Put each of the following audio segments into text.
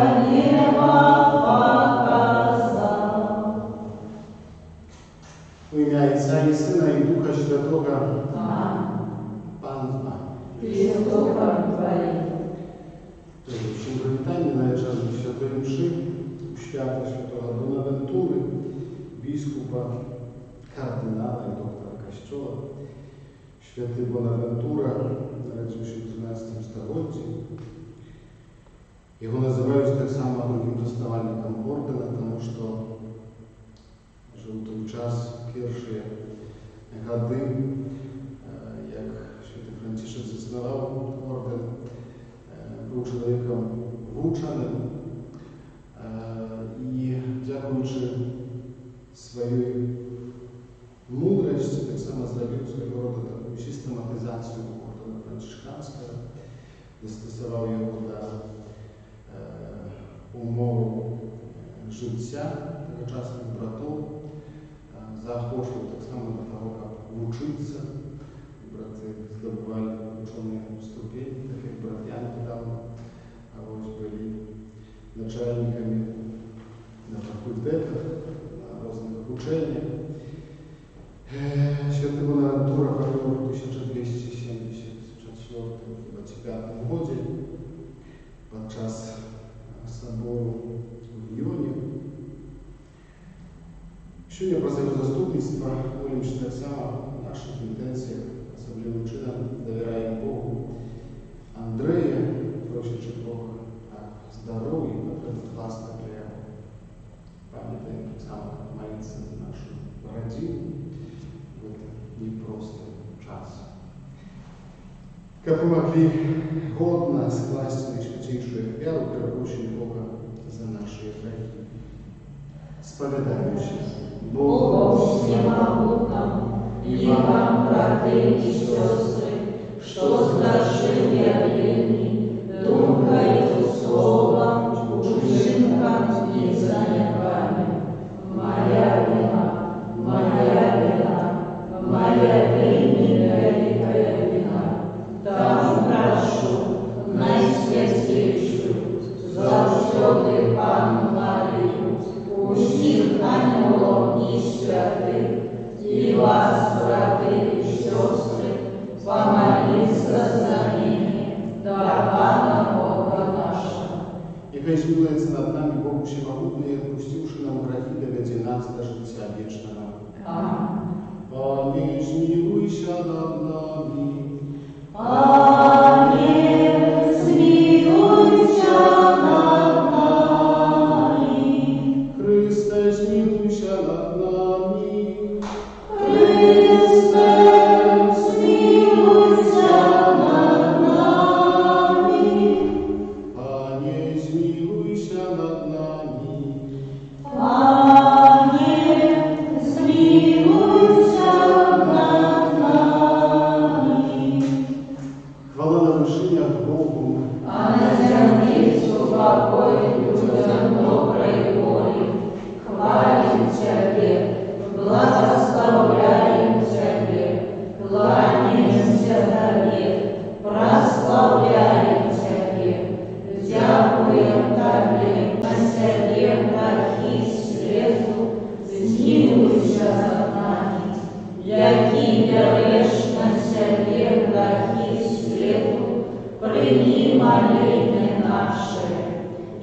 W imię Ojca i Syna i Ducha Świętego. Pan z nami. Przywitanie należało Świętej Mszy u świata świętego Bonaventury, biskupa, kardynała i doktora Kościoła. Święty Bonaventura narodził się w XII stuleciu. Его называют так само другим доставальником ордена, потому что жил в той час pierwsze годы, jak święty Franciszek zaznawał orden, był człowiekiem włóczanym i dziękując swojej mądrości, tak samo zrobił swego rodzaju taką systematyzację ordenu franciszkańskiego, dostosował ją do umowy życia tegочасnych bratów, zaachłoczył tak samo do tego, jak uczyć. Braty zdobywali uczone stupienie, tak jak brat Jan niedawno, a właśnie byli naczelnikami na fakultetach, na różnych uczelniach. Święty Bonaventura pomarł w 1274 roku podczas soboru w Lyonie. Сегодня про свое заступництво молимся так само в наших интенциях, особливым чином доверяем Богу. Андрея, просячи Бога о здоровье, потребует ласка для памятаем так само, как молиться за нашу родину в этот непростой час. Как мы могли годно скласть наишвятейшую веру, просим Бога за наши грехи. Споведаемся Богом всемогутному и вам, браты и сестры, что сгрешил я древний, думкою, словом, учинком и занятиями. Моя вина, великая вина, там прошу, найсвятейшую, завсёды Пану Марию, усіх ангелов і святих, і вас, брати і сестри, помолиться за ними, до Пана Бога нашего. Niechaj zmiłuje nad nami Bogu Wszechmogący, odpuściwszy nam grzechy, dowiedzie nas do życia wiecznego. Amen. Panie, zmiłuj się nad nami. Panie, zmiłuj się nad nami. Chryste, zmiłuj się nad nami. Chryste, zmiłuj się nad nami. Panie, zmiłuj się nad nami. Panie, zmiłuj się nad nami. Chwała na wyżyniach Bogu. А на земле покой людям доброй воли. Хвалим Тебе, благословляем Тебе, кланяемся Тебе, прославляем Тебе, дякуем Тебе, на себе грехи свету, змилуйся над нами, які береш на себе грехи свету, прийми молитвы наши,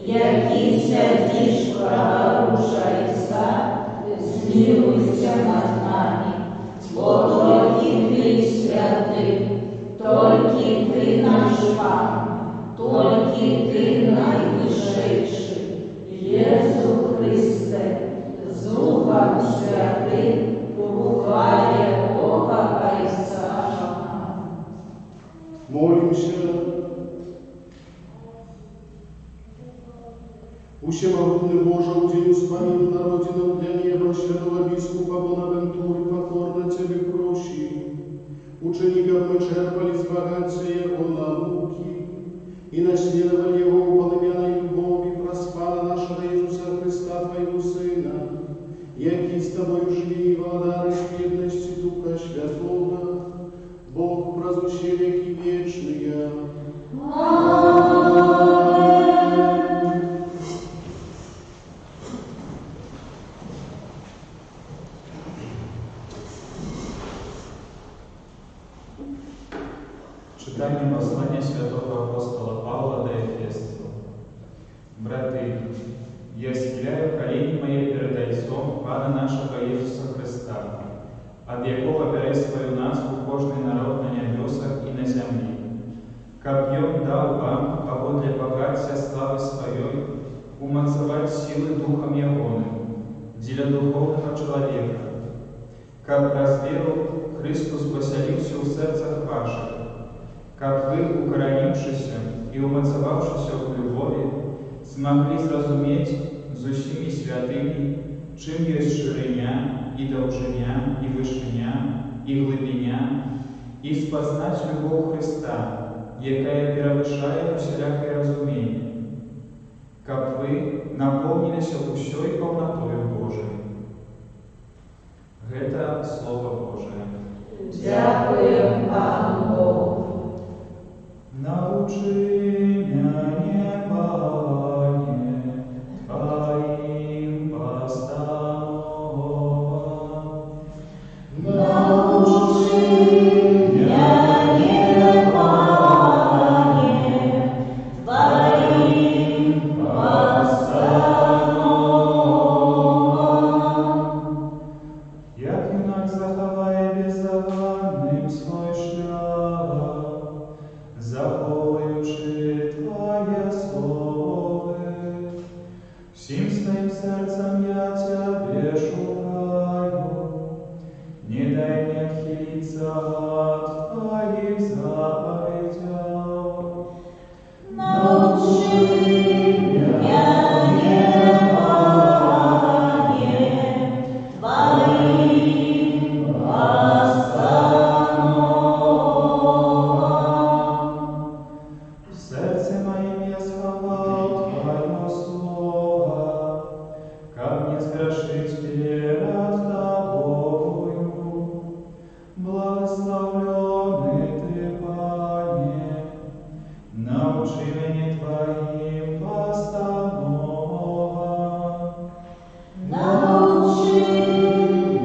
які сидиш праворуша, змилуйся над нами, бо только Ты святый, только Ты наш Пан, только Ты наивысший, Иисус Христе, с Духом Святым, в хвале Бога Отца. Молимся. Всемогутный Боже, удели вспомину на родину для неба святого бискупа Бонавентуры, покорно Тебе прощи. Учеников мы черпали с богатства Его науки и наследовали Его полымяной любови, проспала нашего Иисуса Христа, Твоего Сына, яки с Тобою жили и владары бедности Духа Святого, Бог прозущий веки вечные. Я схиляю колени мои перед Отцом Пана нашего Иисуса Христа, от якого бере свою назву кожний народ на небесах и на земле. Копьем дал вам, або для богатства славы своей, умацовать силы Духом Ягоным, для духовного человека. Как разверу Христос поселился в сердцах ваших, как вы, укоронившись и умацовавшись в любови, смогли зразуметь з усіми святыми, чим есть шириня, и довжиня, и вышиня, и глибиня, и спознать любовь Христа, якая перевышает всякое разумение, как вы наполнились усей полнотою Божией. Это Слово Божие. Дякуємо Пану Богу. Научи меня, Пане, Твоим постановам. Научи меня, Пане, Твоим постановам. Як юнак заховає беззаганним свой шлях, заховуючи Твоє слово, всім своїм серцем я Тебе шукаю, не дай мне отхилиться от Твоих заповедей. Научи меня, Пане, Твоим постановам. В сердце моем я сховал Твое слово, как не сгрешить перед Тобою. Благословленный Ты, Пане, научи меня Твоим постановам. Научи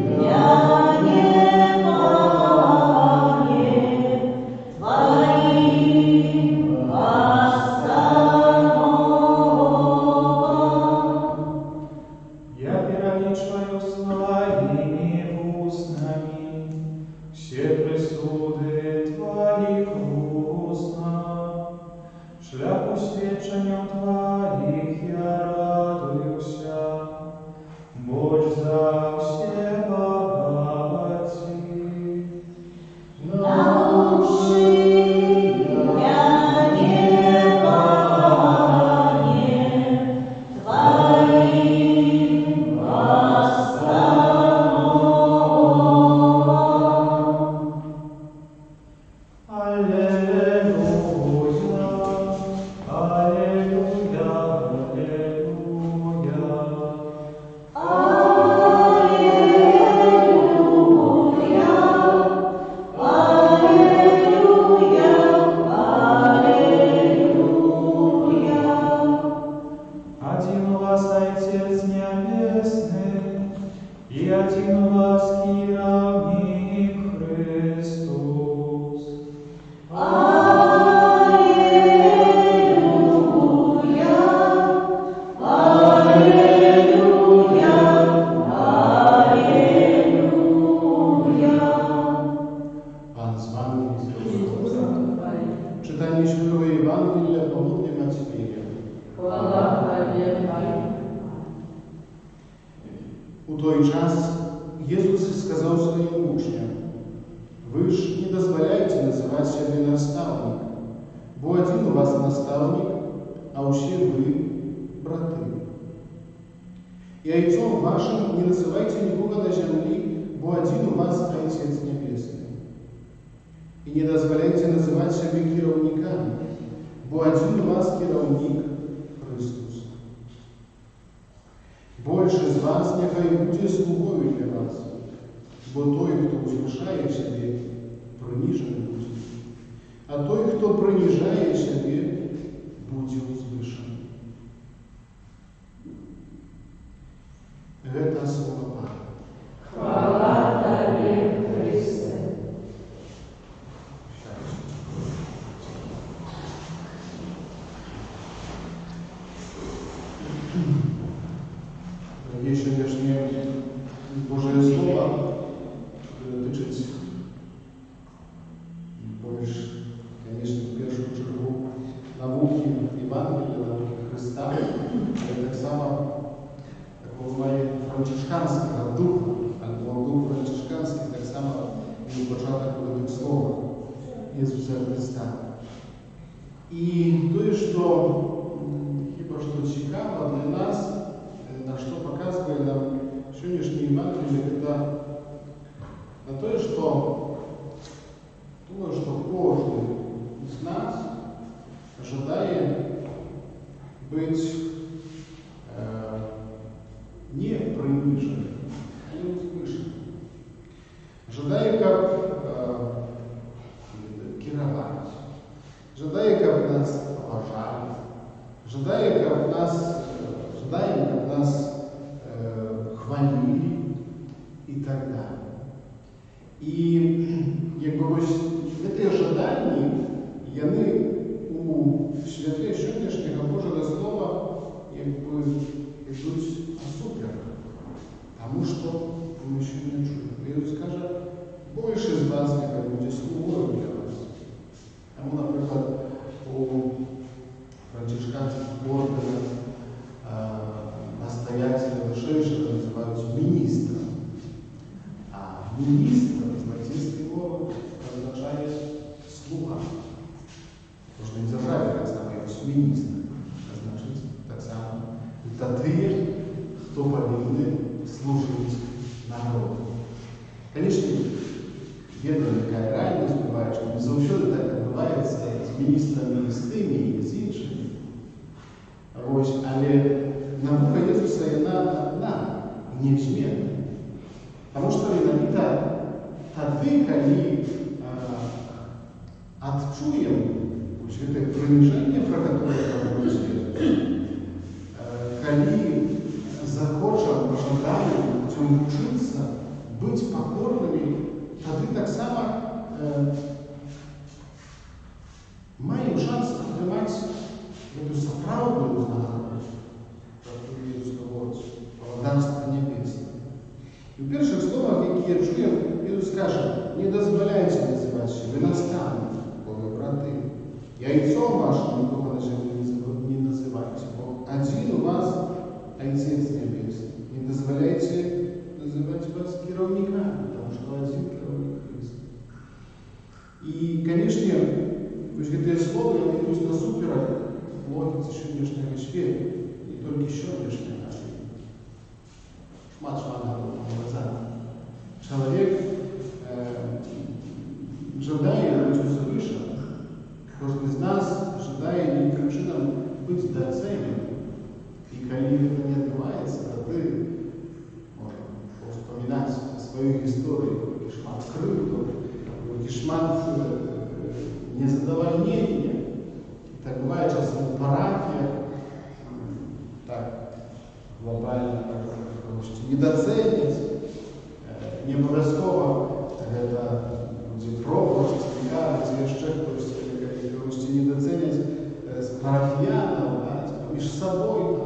меня, Пане, Твоим постановам. Я переличаю своими устами все присуды Твоих устно. Шляху свечением Твоих я радуюся, больше за все богати. Научи меня, Пане, Твоим постановам. Аллилуйя, аллилуйя, аллилуйя. Аллилуйя, аллилуйя. Один у вас Отец Небесный, и один у вас Кировник Христос. Аллилуйя, аллилуйя, аллилуйя. Pan z wami jest. Czytanie Świętego Ewangelia pomódnie Macieja. Хвала Тебе, Пане. У той час Jesús сказал своим учням: «Вы ж не дозволяйте называть себя наставник, бо один у вас наставник, а все вы браты. И Отцом вашим не называйте никого на земле, бо один у вас Отец Небесный. И не дозволяйте называть себя кировниками, бо один у вас кировник Христос. Больше з вас нехай буде слугою для вас, бо той, хто узвишає себе, принижений буде, а той, хто принижає себе, буде узвишений». Это слово Пана. Хвала Тебе, Христе. Є сьогоднішнє Боже Слово дотичить більш, звісно, в першу чергу науки Євангелія, науки Христа, але так само такого має францишканського духу, або дух францишканський, так само і початок буде Слова Ісуса Христа. І то, що хіба що цікаво для нас, на що показує нам сьогоднішній Євангеліє, це на те, що кожен з нас ожидає бути не приниженным, а не услышанным. Ожидаю, как керовать. Ожидаю, как нас уважали. Ожидаю, как нас хвалили и так далее. И ось ці ожидання, вони у світлі сьогоднішнього Божого Слова йдуть супер. Тому що ми ще не чуємо. Ісус каже, більше з вас, як буде слугою для вас. Тому, наприклад, у францишканських орденах настоятеля вишейшого називають міністром. А міністр з латинської мови означає слуга. Можна і забрати так само, як міністр. А значить, так само, це ті, хто повинен служити народу. Звісно, є така реальність, буває, що не завжди так відбувається з міністрами, з тими і з іншими. Ось, але наука Ісуса вона одна, неизменна. Тому що навіть тоді, коли відчуємо це приниження, про яке говорить Ісус, коли захочемо, ожидаємо цьому вчитися, бути покорними, тоді так само маємо шанс отримати цю справедливу нагороду, про яку Ісус говорить, Царство Небесне. І в перших словах, які я чую, Ісус каже, не дозволяйте називати себе наставниками, бо брати. Яйцом вашим нікого на землі не називайте, бо один у вас Отец Небесный. Не дозволяйте называть вас керовниками, потому что один керовник Христос. И, конечно, это слово идут на супер логике сегодняшнего света, не только сегодняшнего, а шмат назад. Человек, ожидая быть услышанным, каждый из нас ожидает не причинам быть доцененным. И когда это не отбывается, то ты можешь вспоминать свою историю, кишмат крыльев, кишмат незадовольнения. И так бывает, что в парафиях, так глобально, недооценить, не обов'язково это буде пропуск, спікати, ще хтось, недооценить парафіянів, між собою,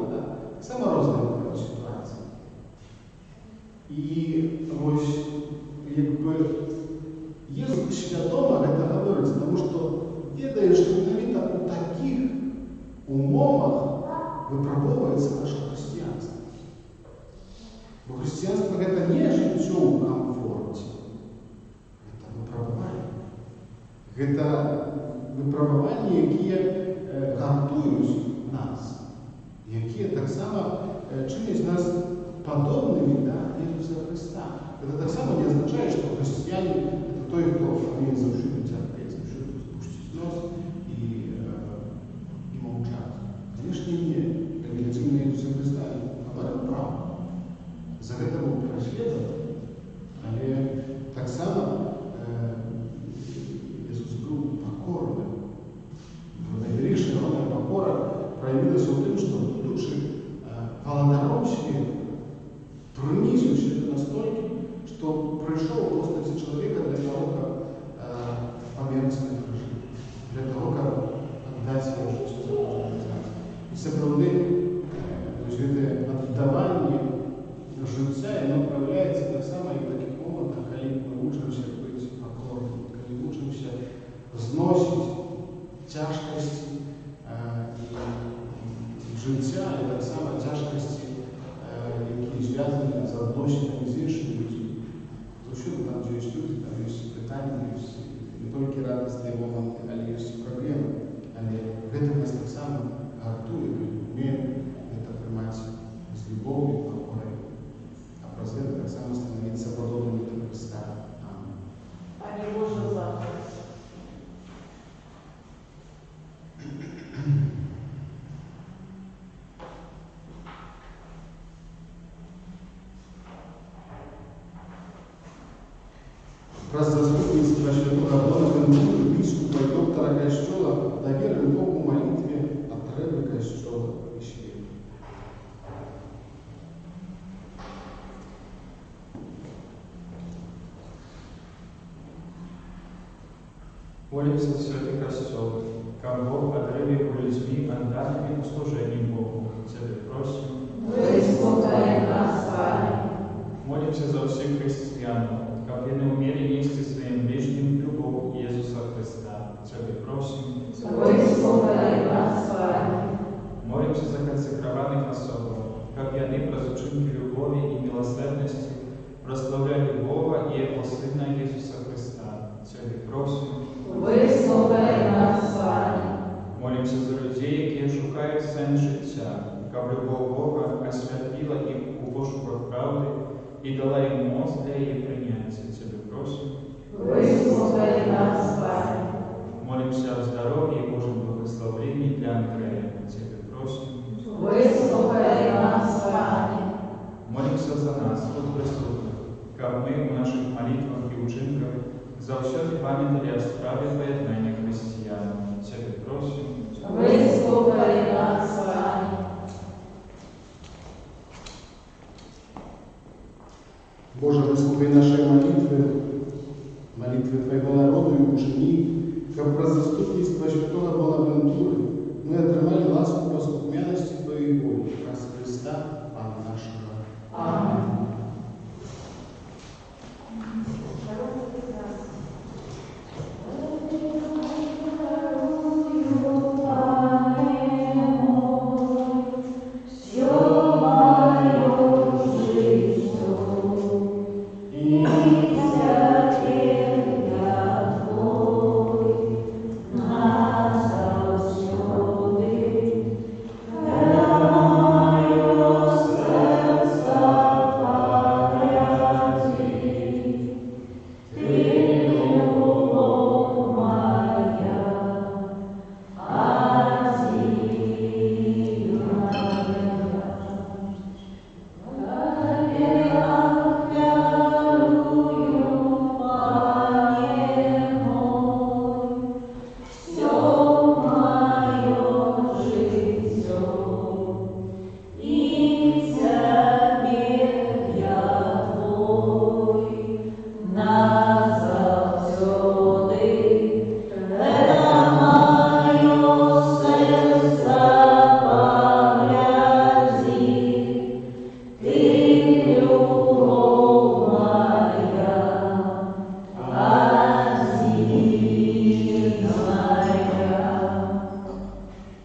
саме розвитку ситуації. І ось, якби, є свідомо це говориться, тому що відає, що навіть у таких умовах випробовується наше християнство. Бо християнство це не життя у комфорті, це випробування. Це випробування, які гартують нас, які так само чинять нас подобними до Ісуса Христа. Это так само не означает, что христиане – это той, кто умеет завжди терпеть, завжди спустить нос и молчать. Конечно, нет. Негативно Ісуса Христа говорить правду. За это был преследован, але так само Ісус був покорним. Найбільша покора проявилася в тим, що будучи володаром світу, принизив себе настолько, что пришел в образе человека для того, как померить на крыше, для того, как отдать свою жизнь. И соправды, то есть это отдавание так само тяжкості, які зв'язані з відносинами з іншими людьми. Завжди там, де є люди, там є питання, не тільки радісні моменти, але є проблеми. Але гэта нас так само гартує, ми це приймати з любов'ю, покорою. А праз гэта так само становиться подобними до Христа. Амінь. Пане Боже, захист. Раз заступництва святого Бонавентури, біскупа і доктора Костьола, довірив Богу молитві потреби Костьола і світу. Молимся, Святый Костел, как Бог одарил его людьми, отданными служением Богу. Тебе просим. Выслухай нас, Пане. Молимся за всех христиан, как они умели нести своим ближним любовь Иисуса Христа. Тебе просим. Выслухай нас, Пане. Молимся за консекрованных особов, как они разучили любови и милосердности, прославляли Бога и Его Сына Иисуса Христа. Тебе просим. Выслухай нас, Пане. Молимся за людей, які шукають сенс життя, щоб любов Бога освятила їх у пошуках правди і дала їм моц для її прийняття. Тебе просим. Выслухай нас, Пане. Молимся о здоровье и Божьем благословении для Андрея. Тебе просим. Выслухай нас, Пане. Молимся за нас, тут присутных, как мы в наших молитвах и учинках завсёды пам'ятали о справі поєднання християн. Тебе просим. Выслухай нас, Пане. Боже, выслухай наши молитвы Твоего народу и учени, как про заступництво святого Бонавентуры мы отримали ласку послухняности Твоей воли, раз Христа, Пана нашего. Аминь.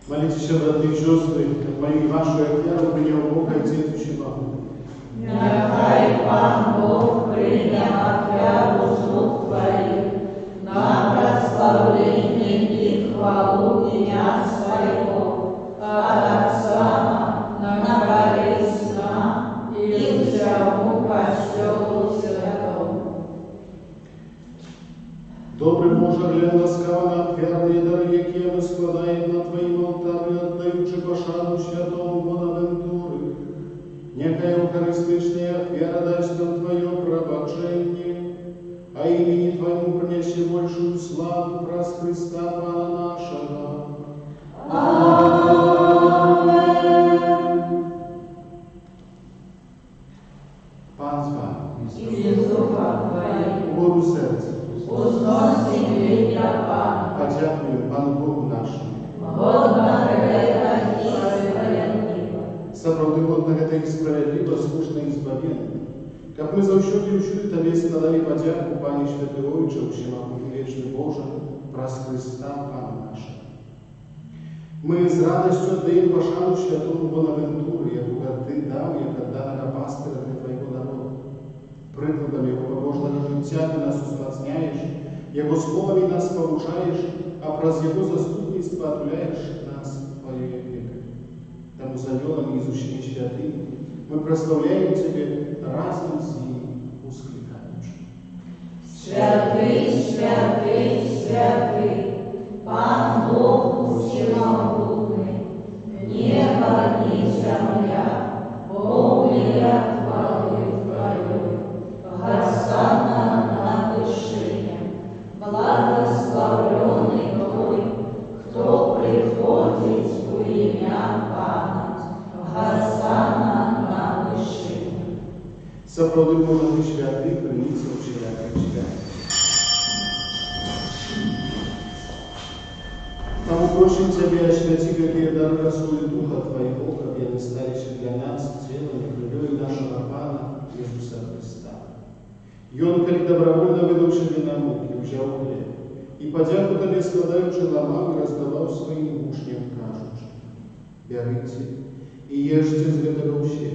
Молитесь, браты и сестры, мою вашу віру прийняв Бога і цілющого. Нехай Пан Бог прийняв віру слуг Твоїх на прославлення і хвалу ім'я Своєго, а так само на користь нам і всьому Костьолу Святому. Добрий Боже, глянь ласкаво на вірні дари, які ми складаємо на Твоїм алтарі, віддаючи пошану святому Бонавентури. Нехай Евхаристична віра дасть нам Твоє пробачення, а імені Твоєму принесе большую славу праз Христа Пана нашого. Пан з вами. І з духом Твоїм. Угоду серця. Узносить вітя Пана. Подякуємо Пану Богу нашому. Годна грека і справедлива. Справдиводна грека і справедлива, слушна і збавлена. Как мы завсёды учили Тебе складали подяку, Пане Святый Отче, всемогутний вечный Боже, праз Христа Пана нашого. Ми з радістю віддаємо пошану святому Бонавентуру, яку ти дав, як даного пастиря для Твоєго народу. Прикладом Його побожного життя ти нас узмацняєш, Його словами нас поважаєш, а праз Його заступництво отвляєш нас Твоєю вікою. Тому за ділами із учні святими ми прославляємо Тебе разом з ними, ускликаючи. Святий, святий, святий, Пан Бог всемогутний, небо и земля, полная хвалы Твоей. Госанна на вышине, благословленный Той, кто приходит во имя Пана. Госанна на вышине. Сопродуємо на святий, приміться у святих святих. Тому просим Тебя, святи, какие дар красует Духа Твоего, как они стали для нас телом и кровью нашего Пана Иисуса Христа. И Он, как добровольно вынувший на муки, взял хлеб, и подяку Тебе складаючи ламав, раздавал своим учням, кажучи: «Берите и ешьте з этого все,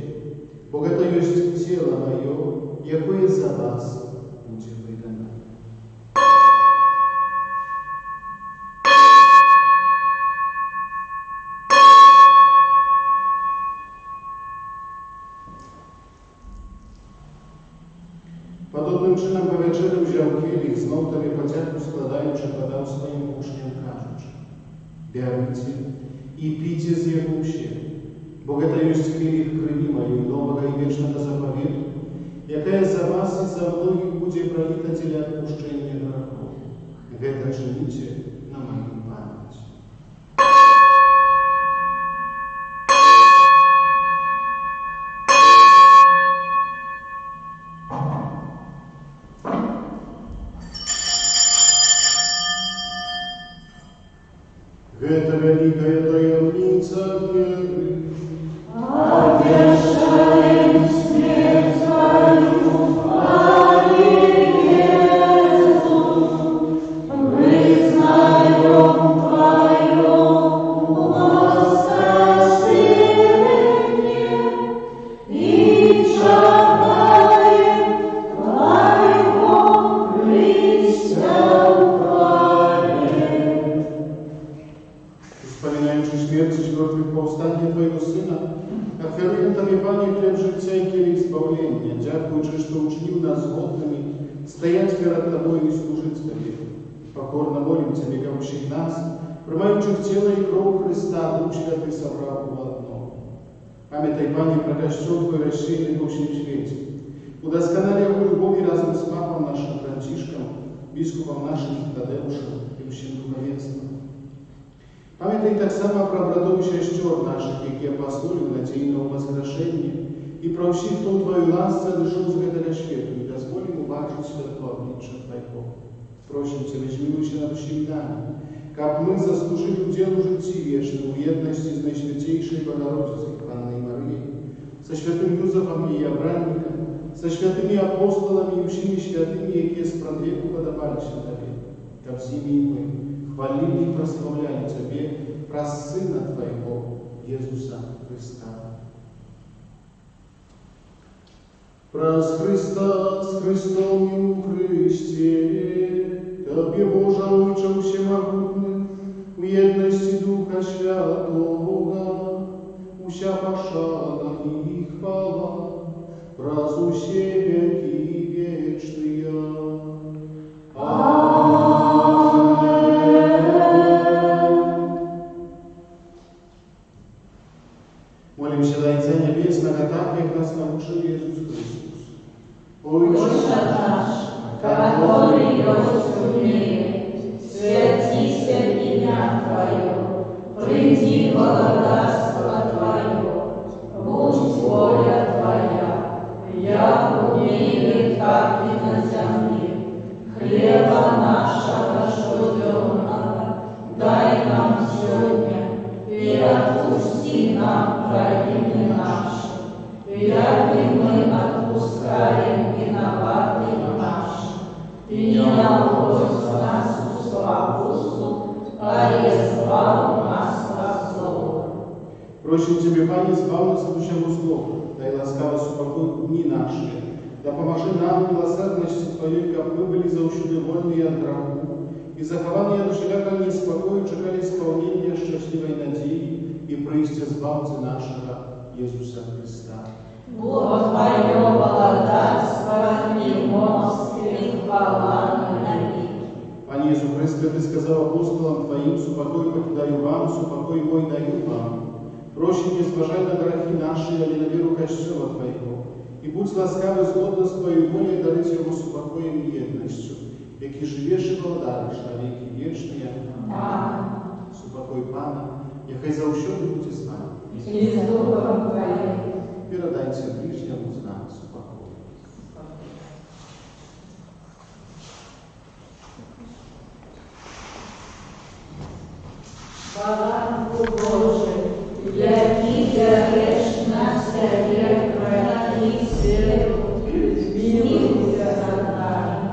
бо это есть тело Мое, якое за вас будет выдано». Подобним чином по вечері взяв кілих, знов тобі подяку складаючи, подав своїм учням, кажучи: «Берите і пійте з його все, бо это есть кілих крові Моєї, нового і вічного заповіту, яка за вас і за многих буде пролита для відпущення грехов. Это чините на мою пам'ять». Это великая таємниця веры. Обещаем смерть Твою, Иисус, признаем Твое воскресение и чадаем Твоего преступления. Вспоминаючи смерть и четвертых повстання Твоего Сына, оферуем Тобі, Пане, хлеб життя і кілих збавлення, дякуючи, що учнив нас згодними стоять перед Тобою і служить Тобі. Покорно молим Тебе, как учи нас, приймаючих тіло і кров Христа, Дух Святий собрав у одно. Пам'ятай, Пане, про костюм Твой розширений по всім світі. Удосконаляй его любові разом з Папом нашим Францишком, біскупом нашим Тадеушем і всім духовенством. Пам'ятай так само про братов і сестер наших, які апостолів надійного воскрешення, і про всіх, хто Твою ласку лишив з этого світу, і дозволим убачити святло обличчя Твоего. Просим Тебя, змилуйся над всім нами, как мы заслужили удел в житті вічному, в єдності з Найсвятейшей Богородицей Панной Марией, со святым Юзефом и Авраамиком, со святыми апостолами и всеми святыми, які спрадлеку подобалися Тебе, ко всеми мы хвалили и прославляли Тебе, про Сына Твоего, Иисуса Христа. Праз Христа, с Христом и у Христе, Тебе, Боже, Отче всемогутный, в єдності Духа Святого, уся пошана и хвала, праз усе веки вечные. Молимся до Отца Небесного, так, как нас научил Иисус Христос. Отче наш, который есть в небе, святися имя Твое, приди благодатство Твое, будь воля Твоя, як в небе, так и на земле. Хлеба нашего щоденного дай нам сегодня, и отпусти нам провины наши, як и мы отпускаем виноватым нашим. И не наводь нас в спокусу, а избавь нас от Panie, zbaw nas od всего злого, дай ласкаво супокой дни наши, да поможи нам милосердностью Твоей, как мы были заущуды вольны от греху, и захованы от всякого неспокою чекали исполнения счастливой надеи и происти Збавцы нашего Иисуса Христа. Бог Твое благодарство и мост и хвала на веки. Пане Иисус Христе, Ты сказал апостолам Твоим, супокой покидаю вам, супокой мой даю вам. Проси не зважай на грехи наши, але на веру Кощева Твоего. И будь ласкавый згодно с Твоей волей дарить Ему супокоем и едностью, яки живешь и владаешь на веки вечные. Аминь. Супокой Пана, яхай завсёды будь з нами. И с Духом Твоим. Передайте ближнему знак супокою. Баранку Божий, який дареш на себе враги світу, змилуйся над нами.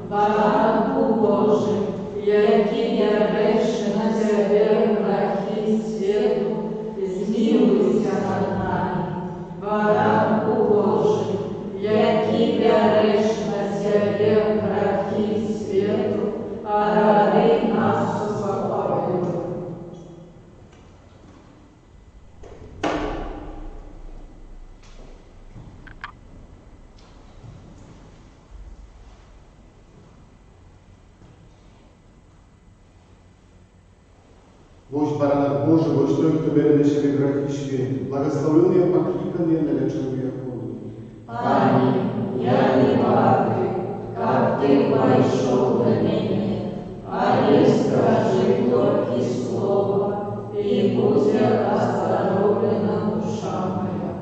Баранку Божий, який дареш на себе враги світу, змилуйся над нами. Баранку Божий, який дареш на себе враги світу, одари нас супокоєм. Вось баранок Божий, вось той, хто бере на себе грехи світу, благословений, покликаний на лечение хвороб. Аминь. Я не варты, как Ты пошел до меня, а лишь скажи только слово, и будет оздоровлена душа моя.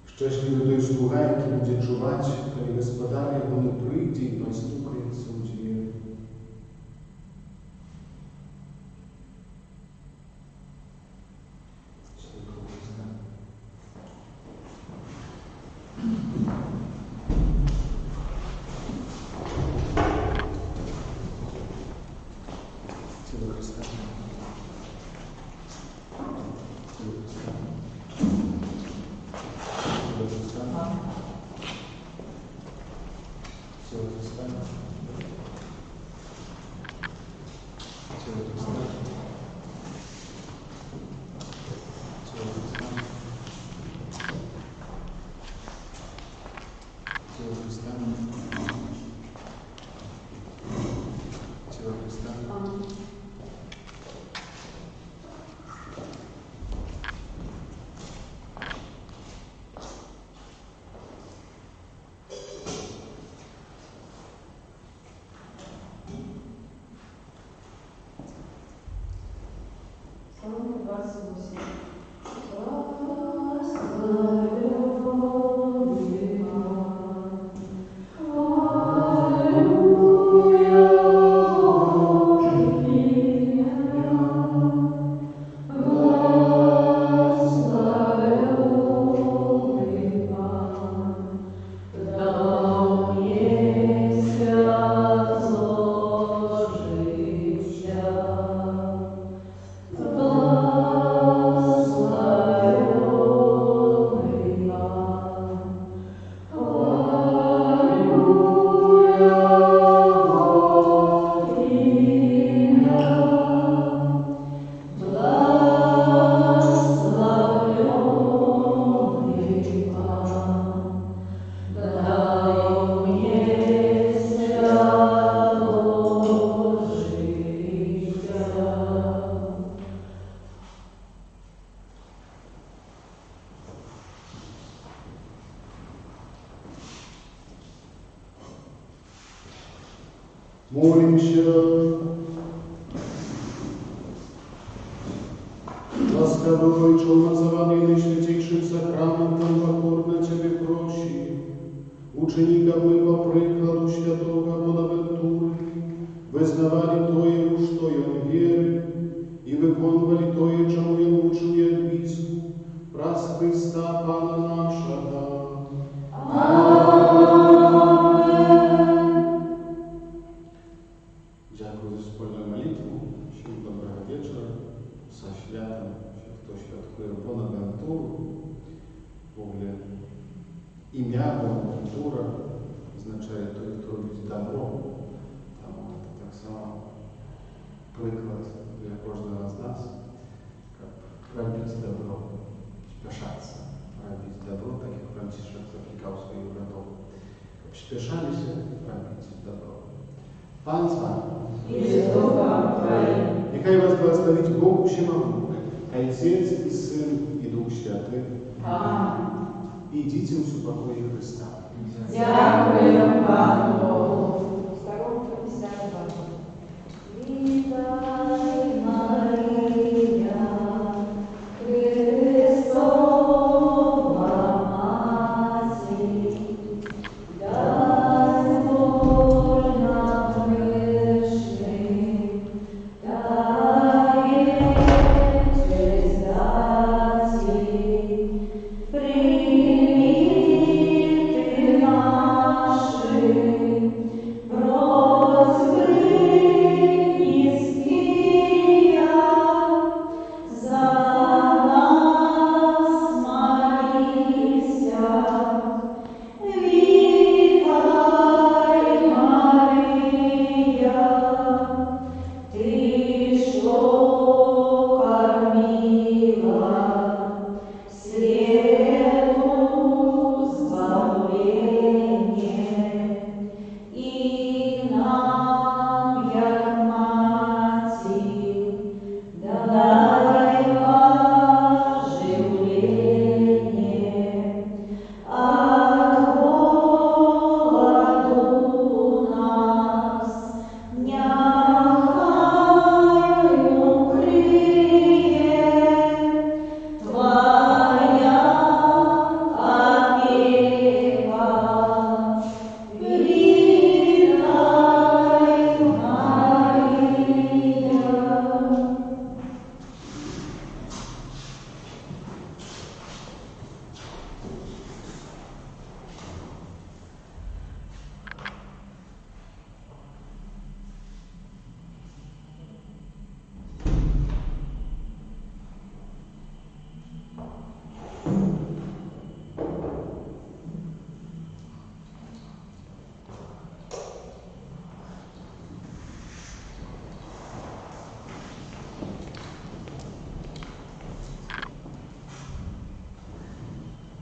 Szczęśliwy той sługa, jaki będzie czuwać, kiedy gospodar jego nie przyjdzie i постукается у двери. Тело Христа. Тело Христа. Тело Христа. Тело Христа. Тело Христа. Тело Христа. Тело Христа. Тело Христа. Молимся. Łaskawy Ojcze, umazowany Najświętейшим sakramentem, покорно Ciebie prosi, uczynika mego przykładu świętego Bonaventury, wyznawali Toje, что on wiery i wykonywali Toje, czemu on uczył jak biskup, przez Chrysta Pana naszego. Dziękuję za wspólną modlitwę. Всем доброго вечера. Со святом, хто святкує Бонавентуру. В ogóle ім'я Бонавентура означає той, хто робить добро. Тому це так само приклад для кожного з нас, як робити добро, спішатися, робити добро, так як Францишек закликав своїх братів. Спішалися робити добро. Пан з вами. I z duchem Twoim. Niechaj was błogosławić Bóg Wszechmogący, Ojciec i Syn i Duch Święty. Amen. I idźcie w pokoju Chrysta. Dziękuję Panu.